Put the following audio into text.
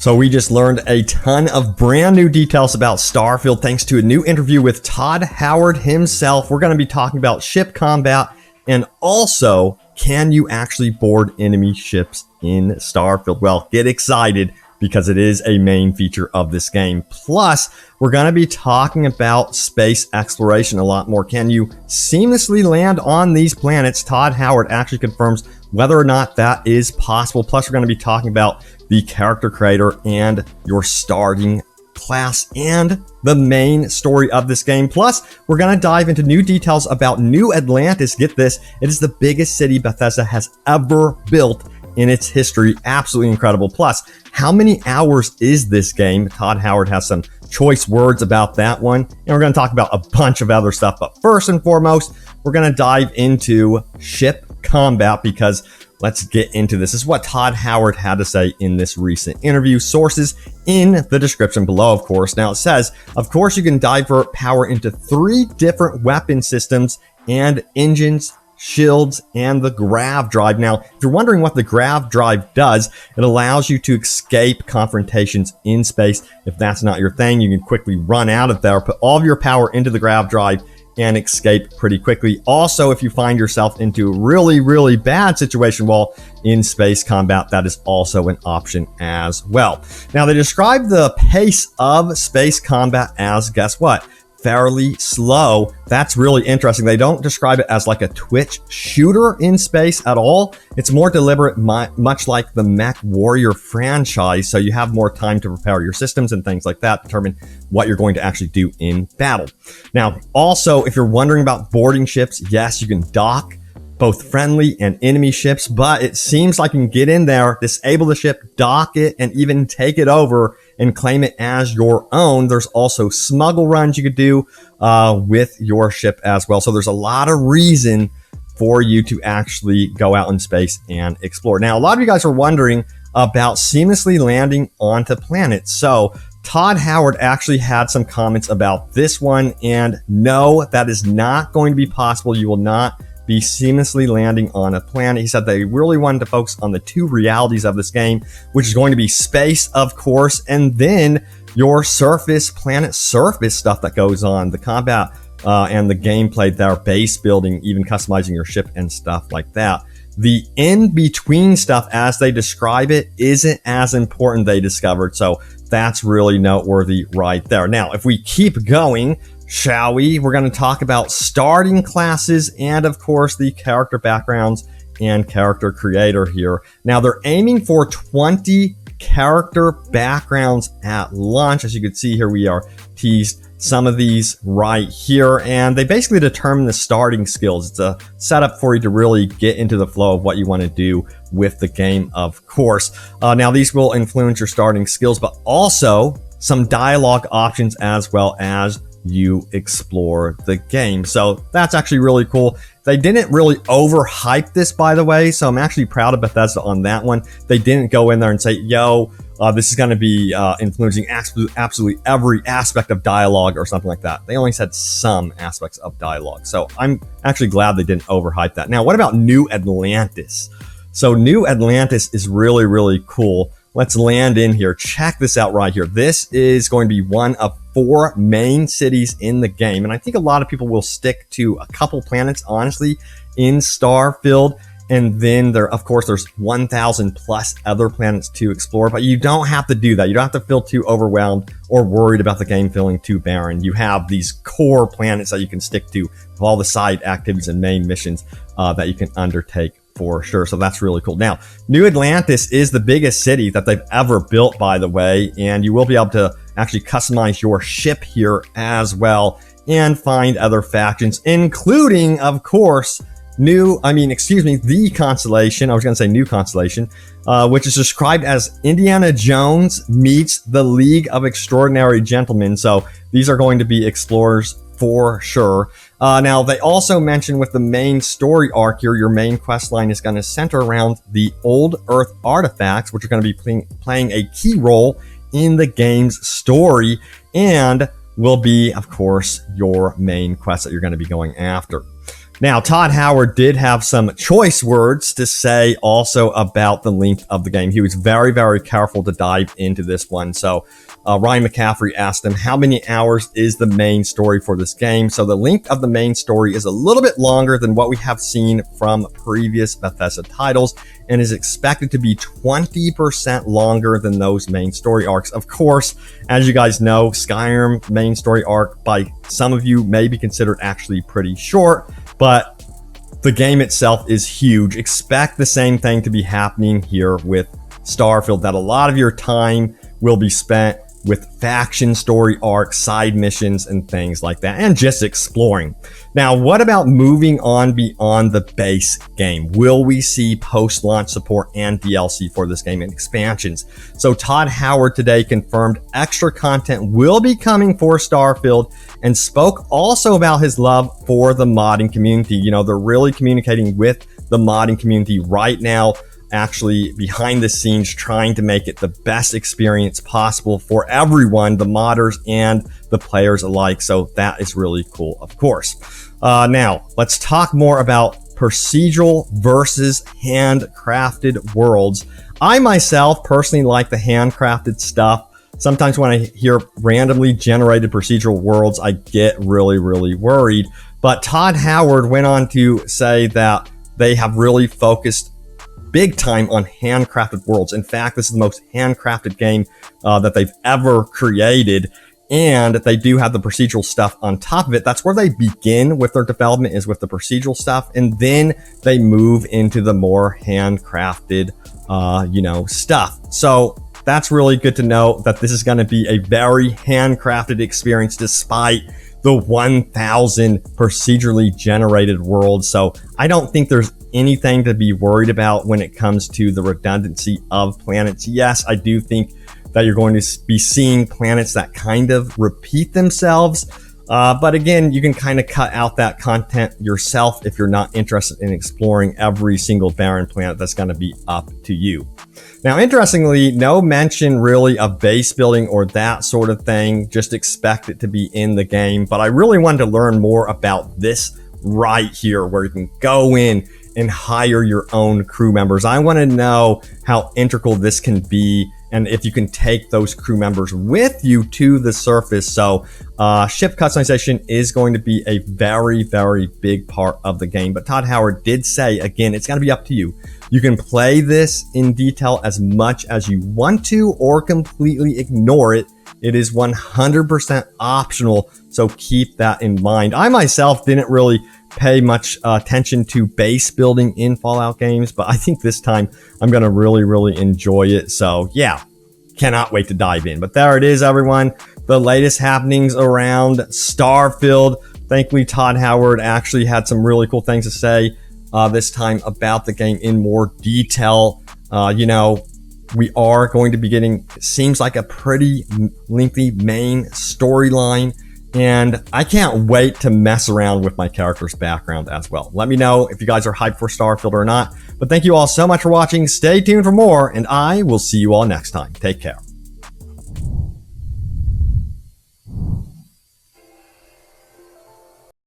So we just learned a ton of brand new details about Starfield thanks to a new interview with Todd Howard himself. We're going to be talking about ship combat and also, can you actually board enemy ships in Starfield? Well, get excited because it is a main feature of this game. Plus, we're going to be talking about space exploration a lot more. Can you seamlessly land on these planets? Todd Howard actually confirms whether or not that is possible. Plus, we're going to be talking about the character creator and your starting class and the main story of this game. Plus, we're going to dive into new details about New Atlantis. Get this, it is the biggest city Bethesda has ever built in its history. Absolutely incredible. Plus, how many hours is this game? Todd Howard has some choice words about that one. And we're going to talk about a bunch of other stuff. But first and foremost, we're going to dive into ship combat because let's get into this. This is what Todd Howard had to say in this recent interview. Sources in the description below, of course. Now it says, of course, you can divert power into 3 different weapon systems and engines, shields, and the grav drive. Now, if you're wondering what the grav drive does, it allows you to escape confrontations in space. If that's not your thing, you can quickly run out of there, put all of your power into the grav drive, and escape pretty quickly. Also, if you find yourself into a really bad situation while in space combat, that is also an option as well. Now, they describe the pace of space combat as, guess what? Fairly slow. That's really interesting. They don't describe it as like a Twitch shooter in space at all. It's more deliberate, much like the Mech Warrior franchise. So you have more time to prepare your systems and things like that, determine what you're going to actually do in battle. Now, also, if you're wondering about boarding ships, yes, you can dock both friendly and enemy ships, but it seems like you can get in there, disable the ship, dock it, and even take it over and claim it as your own. There's also smuggle runs you could do with your ship as well. So there's a lot of reason for you to actually go out in space and explore. Now, a lot of you guys are wondering about seamlessly landing onto planets. So Todd Howard actually had some comments about this one, and no, that is not going to be possible. You will not be seamlessly landing on a planet. He said they really wanted to focus on the 2 realities of this game, which is going to be space, of course, and then your surface, planet surface stuff that goes on, the combat and the gameplay there, base building, even customizing your ship and stuff like that. The in-between stuff, as they describe it, isn't as important, they discovered. So that's really noteworthy right there. Now, if we keep going, shall we? We're going to talk about starting classes and, of course, the character backgrounds and character creator here. Now, they're aiming for 20 character backgrounds at launch. As you can see here, we are teased some of these right here, and they basically determine the starting skills. It's a setup for you to really get into the flow of what you want to do with the game, of course. Now, these will influence your starting skills, but also some dialogue options as well as you explore the game. So that's actually really cool. They didn't really overhype this, by the way, so I'm actually proud of Bethesda on that one. They didn't go in there and say, yo, this is going to be influencing absolutely every aspect of dialogue or something like that. They only said some aspects of dialogue. So I'm actually glad they didn't overhype that. Now, what about New Atlantis? So New Atlantis is really cool. Let's land in here. Check this out right here. This is going to be one of 4 main cities in the game. And I think a lot of people will stick to a couple planets, honestly, in Starfield. And then of course, there's 1,000 plus other planets to explore, but you don't have to do that. You don't have to feel too overwhelmed or worried about the game feeling too barren. You have these core planets that you can stick to with all the side activities and main missions that you can undertake for sure. So that's really cool. Now, New Atlantis is the biggest city that they've ever built, by the way, and you will be able to actually customize your ship here as well and find other factions, including, of course, the Constellation. I was going to say New Constellation, which is described as Indiana Jones meets the League of Extraordinary Gentlemen. So these are going to be explorers for sure. Now, they also mentioned with the main story arc here, your main quest line is going to center around the old Earth artifacts, which are going to be playing a key role in the game's story and will be, of course, your main quest that you're going to be going after. Now, Todd Howard did have some choice words to say also about the length of the game. He was very, very careful to dive into this one. So Ryan McCaffrey asked him, how many hours is the main story for this game? So the length of the main story is a little bit longer than what we have seen from previous Bethesda titles and is expected to be 20% longer than those main story arcs. Of course, as you guys know, Skyrim main story arc by some of you may be considered actually pretty short, but the game itself is huge. Expect the same thing to be happening here with Starfield, that a lot of your time will be spent with faction story arcs, side missions, and things like that, and just exploring. Now, what about moving on beyond the base game? Will we see post-launch support and DLC for this game and expansions? So Todd Howard today confirmed extra content will be coming for Starfield and spoke also about his love for the modding community. You know, they're really communicating with the modding community right now, actually behind the scenes, trying to make it the best experience possible for everyone, the modders and the players alike. So that is really cool, of course. Now, let's talk more about procedural versus handcrafted worlds. I myself personally like the handcrafted stuff. Sometimes when I hear randomly generated procedural worlds, I get really, really worried. But Todd Howard went on to say that they have really focused big time on handcrafted worlds. In fact, this is the most handcrafted game that they've ever created. And they do have the procedural stuff on top of it. That's where they begin with their development, is with the procedural stuff. And then they move into the more handcrafted, stuff. So that's really good to know that this is going to be a very handcrafted experience despite the 1,000 procedurally generated worlds. So I don't think there's anything to be worried about when it comes to the redundancy of planets. Yes, I do think that you're going to be seeing planets that kind of repeat themselves. But again, you can kind of cut out that content yourself if you're not interested in exploring every single barren planet. That's going to be up to you. Now, interestingly, no mention really of base building or that sort of thing. Just expect it to be in the game. But I really wanted to learn more about this right here, where you can go in and hire your own crew members. I want to know how integral this can be, and if you can take those crew members with you to the surface. So ship customization is going to be a very, very big part of the game. But Todd Howard did say, again, it's going to be up to you. You can play this in detail as much as you want to, or completely ignore it. It is 100% optional, so keep that in mind. I myself didn't really pay much attention to base building in Fallout games, but I think this time I'm going to really, really enjoy it. So yeah, cannot wait to dive in. But there it is, everyone. The latest happenings around Starfield. Thankfully, Todd Howard actually had some really cool things to say this time about the game in more detail. We are going to be getting, seems like, a pretty lengthy main storyline. And I can't wait to mess around with my character's background as well. Let me know if you guys are hyped for Starfield or not. But thank you all so much for watching. Stay tuned for more, and I will see you all next time. Take care.